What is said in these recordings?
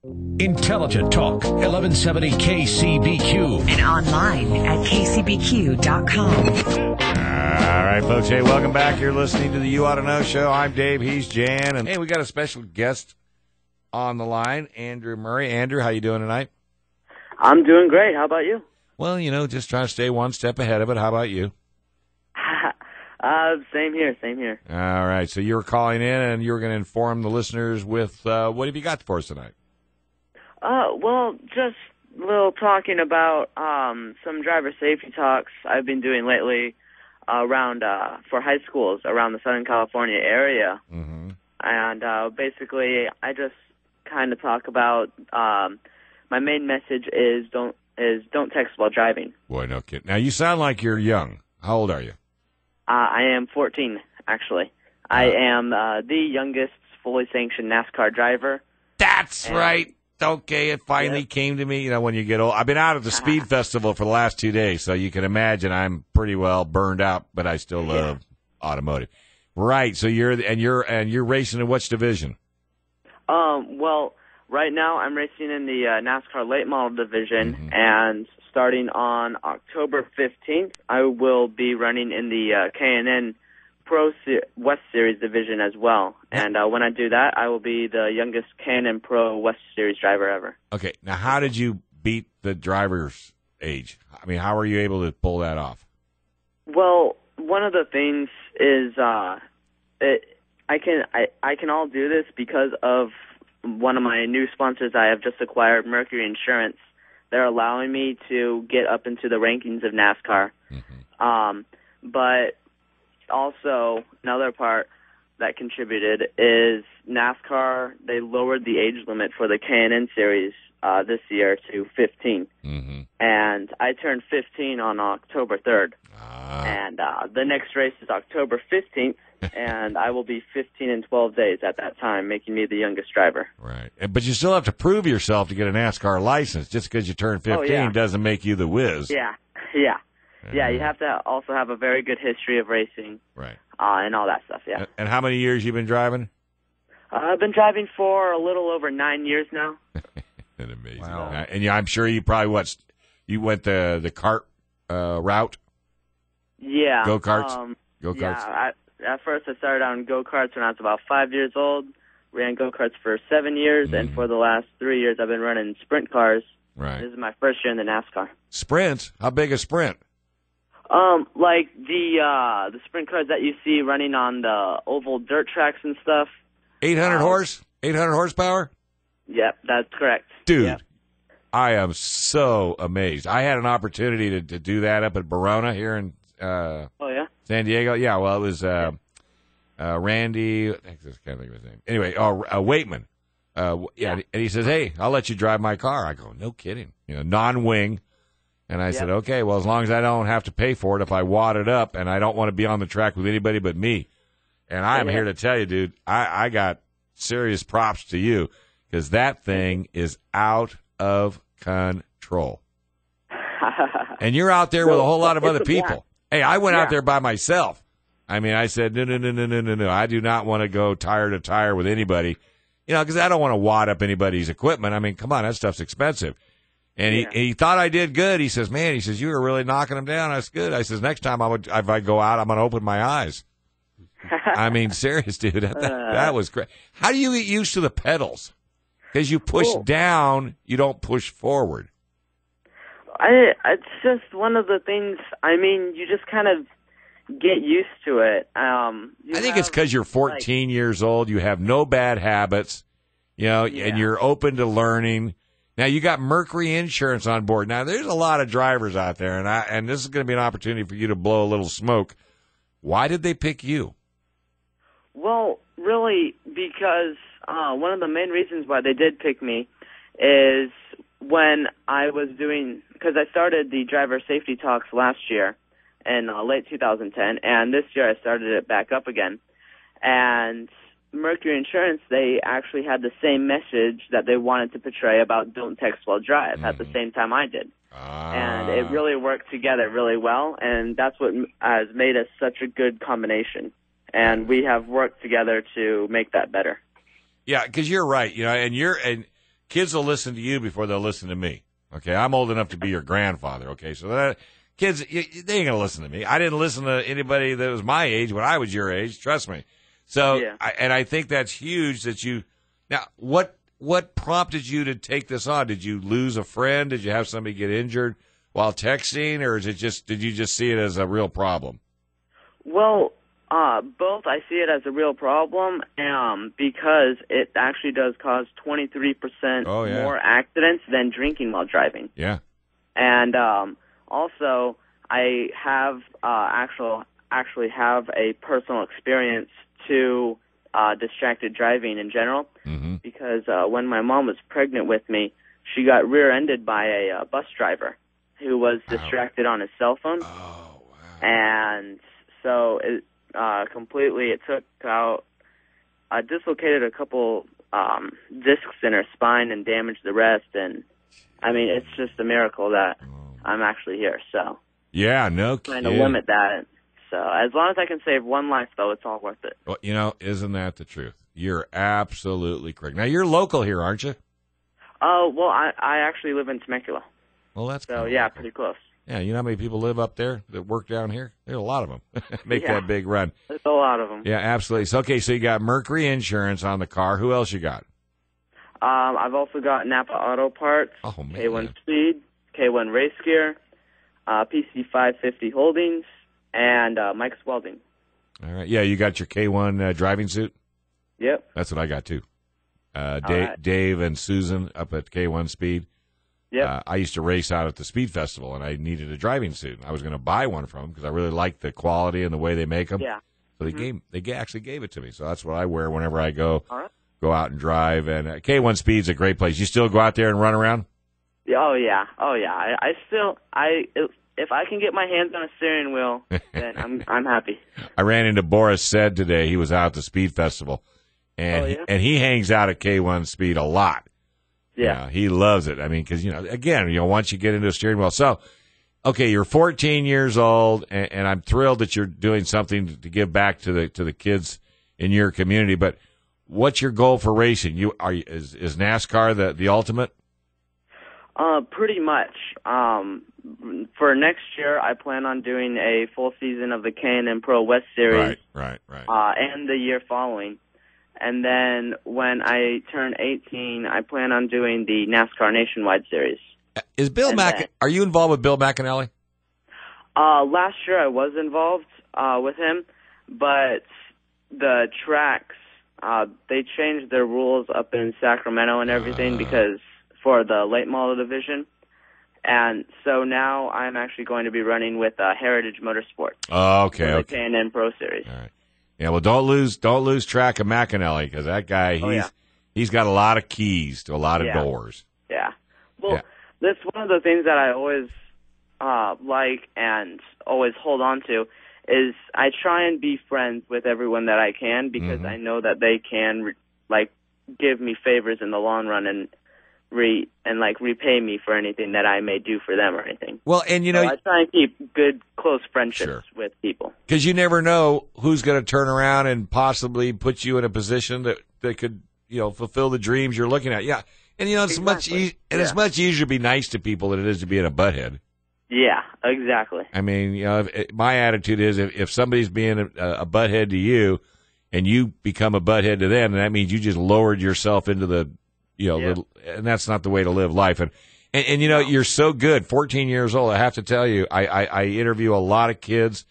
Intelligent Talk, 1170 KCBQ. And online at kcbq.com. All right, folks. Hey, welcome back. You're listening to the You Ought to Know Show. I'm Dave. He's Jan. And, hey, we got a special guest on the line, Andrew Murray. Andrew, how you doing tonight? I'm doing great. How about you? Well, just trying to stay one step ahead of it. How about you? Same here. All right. So you were calling in, and you were going to inform the listeners with what have you got for us tonight? Well, just a little talking about some driver safety talks I've been doing lately around for high schools around the Southern California area. Mm-hmm. And basically, I just kind of talk about my main message is don't text while driving. Boy, no kidding. Now, you sound like you're young. How old are you? I am 14, actually. I am the youngest fully sanctioned NASCAR driver. That's right. Okay, it finally came to me. When you get old. I've been out at the Speed Festival for the last 2 days, so you can imagine I'm pretty well burned out, but I still love automotive. Right. So you're racing in which division? Well, right now I'm racing in the NASCAR late model division, and starting on October 15th, I will be running in the K&N Pro West Series division as well. And when I do that, I will be the youngest K&N Pro West Series driver ever. Okay. Now, how did you beat the driver's age? I mean, how were you able to pull that off? Well, one of the things is I can all do this because of one of my new sponsors I have just acquired, Mercury Insurance. They're allowing me to get up into the rankings of NASCAR. But also, another part that contributed is NASCAR, they lowered the age limit for the K&N Series this year to 15. And I turned 15 on October 3rd. And the next race is October 15th, and I will be 15 in 12 days at that time, making me the youngest driver. Right. But you still have to prove yourself to get a NASCAR license. Just because you turn 15 doesn't make you the whiz. Yeah, you have to also have a very good history of racing. Right. And all that stuff, yeah. And how many years you been driving? I've been driving for a little over 9 years now. That's amazing. Wow. And I'm sure you probably, you went the kart route? Yeah. Go-karts? Go-karts? Yeah, at first I started on go-karts when I was about 5 years old. Ran go-karts for 7 years, and for the last 3 years I've been running sprint cars. Right. This is my first year in the NASCAR. Sprint? How big a sprint? Like the sprint cars that you see running on the oval dirt tracks and stuff. 800 horsepower? Yep, that's correct. Dude, yep. I am so amazed. I had an opportunity to do that up at Barona here in San Diego. Yeah, well, it was Randy. I can't think of his name. Anyway, Waitman. And he says, "Hey, I'll let you drive my car." I go, "No kidding." Non-wing. And I said, "Okay, well, as long as I don't have to pay for it if I wad it up, and I don't want to be on the track with anybody but me." And I am here to tell you, dude, I got serious props to you because that thing is out of control. And you're out there with a whole lot of other people. Hey, I went out there by myself. I mean, I said, no. I do not want to go tire to tire with anybody, because I don't want to wad up anybody's equipment. I mean, come on, that stuff's expensive. And he thought I did good. He says, "Man," he says, "you were really knocking them down." That's good. I says, "Next time if I go out, I'm going to open my eyes." I mean, serious, dude. That was great. How do you get used to the pedals? Because you push down, you don't push forward. It's just one of the things. I mean, you just kind of get used to it. I think it's because you're 14 years old. You have no bad habits, and you're open to learning. Now, you got Mercury Insurance on board. Now, there's a lot of drivers out there, and this is going to be an opportunity for you to blow a little smoke. Why did they pick you? Well, really, because one of the main reasons why they did pick me is when I was because I started the driver safety talks last year in late 2010, and this year I started it back up again. And Mercury Insurance, they actually had the same message that they wanted to portray about don't text while drive at the same time I did. And it really worked together really well, and that's what has made us such a good combination. And we have worked together to make that better. Yeah, because you're right, and kids will listen to you before they'll listen to me. Okay, I'm old enough to be your grandfather. Okay, so that kids, they ain't gonna listen to me. I didn't listen to anybody that was my age when I was your age. Trust me. So, Yeah. I think that's huge that you. Now, what prompted you to take this on? Did you lose a friend? Did you have somebody get injured while texting, or did you just see it as a real problem? Well, both. I see it as a real problem because it actually does cause 23% more accidents than drinking while driving. Yeah. And also, I have actually have a personal experience to distracted driving in general, because when my mom was pregnant with me, she got rear-ended by a bus driver who was distracted on his cell phone. Oh, wow. And so it took out, dislocated a couple discs in her spine and damaged the rest. And, I mean, it's just a miracle that I'm actually here. So yeah, no kidding. Trying to limit that. So as long as I can save one life, though, it's all worth it. Well, isn't that the truth? You're absolutely correct. Now, you're local here, aren't you? Oh, well, I actually live in Temecula. Well, that's so, yeah, pretty close. Yeah, you know how many people live up there that work down here? There's a lot of them. Make that big run. There's a lot of them. Yeah, absolutely. So, okay, so you got Mercury Insurance on the car. Who else you got? I've also got Napa Auto Parts, K1 Speed, K1 Race Gear, PC 550 Holdings, and Mike's Welding. All right. Yeah, you got your K1 driving suit? Yep. That's what I got, too. Right. Dave and Susan up at K1 Speed. Yep. I used to race out at the Speed Festival, and I needed a driving suit. I was going to buy one from them because I really liked the quality and the way they make them. Yeah. So they actually gave it to me. So that's what I wear whenever I go out and drive. And K1 Speed's a great place. You still go out there and run around? Oh yeah. I still if I can get my hands on a steering wheel, then I'm happy. I ran into Boris Said today. He was out at the Speed Festival, and and he hangs out at K1 Speed a lot. Yeah, he loves it. I mean, because again, once you get into a steering wheel, so okay, you're 14 years old, and I'm thrilled that you're doing something to give back to the kids in your community. But what's your goal for racing? Is NASCAR the ultimate? Pretty much. For next year, I plan on doing a full season of the K&N Pro West Series. Right. And the year following. And then when I turn 18, I plan on doing the NASCAR Nationwide Series. Is are you involved with Bill McAnally? Last year I was involved with him, but the tracks, they changed their rules up in Sacramento and everything because for the late model division. And so now I'm actually going to be running with Heritage Motorsports. Oh, okay. The K&N Pro Series. All right. Yeah, well, don't lose track of McAnally because that guy, he's got a lot of keys to a lot of doors. Yeah. Well, that's one of the things that I always like and always hold on to is I try and be friends with everyone that I can because I know that they can give me favors in the long run and repay me for anything that I may do for them or anything. Well, and so I try and keep good, close friendships with people. Because you never know who's going to turn around and possibly put you in a position that could, fulfill the dreams you're looking at. Yeah, and it's much it's much easier to be nice to people than it is to be in a butthead. Yeah, exactly. I mean, my attitude is if somebody's being a butthead to you, and you become a butthead to them, then that means you just lowered yourself into the and that's not the way to live life. And you're so good, 14 years old. I have to tell you, I interview a lot of kids.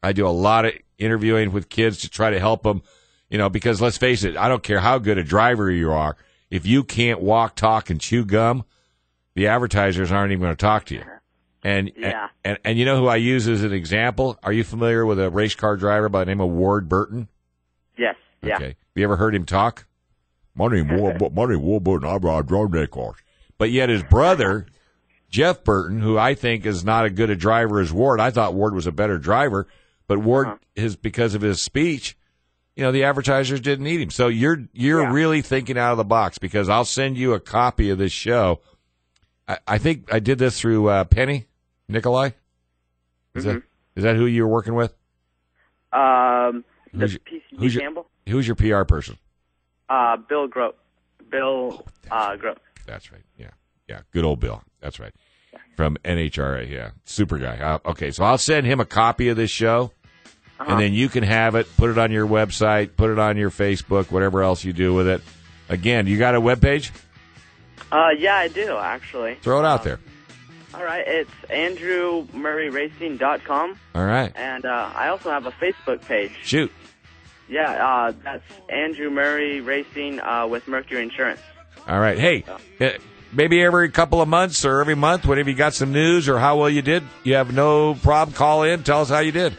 I do a lot of interviewing with kids to try to help them, because let's face it, I don't care how good a driver you are. If you can't walk, talk, and chew gum, the advertisers aren't even going to talk to you. And you know who I use as an example? Are you familiar with a race car driver by the name of Ward Burton? Yes. Yeah. Okay. Have you ever heard him talk? My name Ward Burton. I drive that car. But yet his brother, Jeff Burton, who I think is not as good a driver as Ward. I thought Ward was a better driver, but Ward because of his speech, the advertisers didn't need him. So you're really thinking out of the box because I'll send you a copy of this show. I think I did this through Penny Nikolai. Is that who you were working with? PCB Campbell. Who's your PR person? Bill Grote. Grote. That's right. Yeah. Good old Bill. That's right. From NHRA. Yeah, super guy. Okay, so I'll send him a copy of this show, and then you can have it. Put it on your website. Put it on your Facebook. Whatever else you do with it. Again, you got a webpage? Yeah, I do actually. Throw it out there. All right, it's AndrewMurrayRacing.com. All right. And I also have a Facebook page. Shoot. Yeah, that's Andrew Murray Racing with Mercury Insurance. All right. Hey, maybe every couple of months or every month, whenever you got some news or how well you did, you have no problem. Call in. Tell us how you did.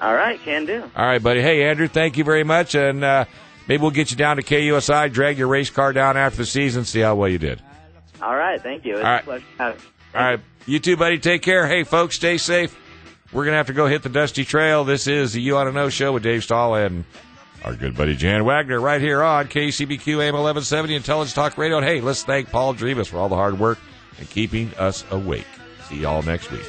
All right, can do. All right, buddy. Hey, Andrew, thank you very much. And maybe we'll get you down to KUSI, drag your race car down after the season, see how well you did. All right, thank you. It's a pleasure to have you. All right. You too, buddy. Take care. Hey, folks, stay safe. We're going to have to go hit the dusty trail. This is the You Ought to Know Show with Dave Stahl and our good buddy Jan Wagner right here on KCBQ AM 1170 Intelligence Talk Radio. And hey, let's thank Paul Drivas for all the hard work and keeping us awake. See y'all next week.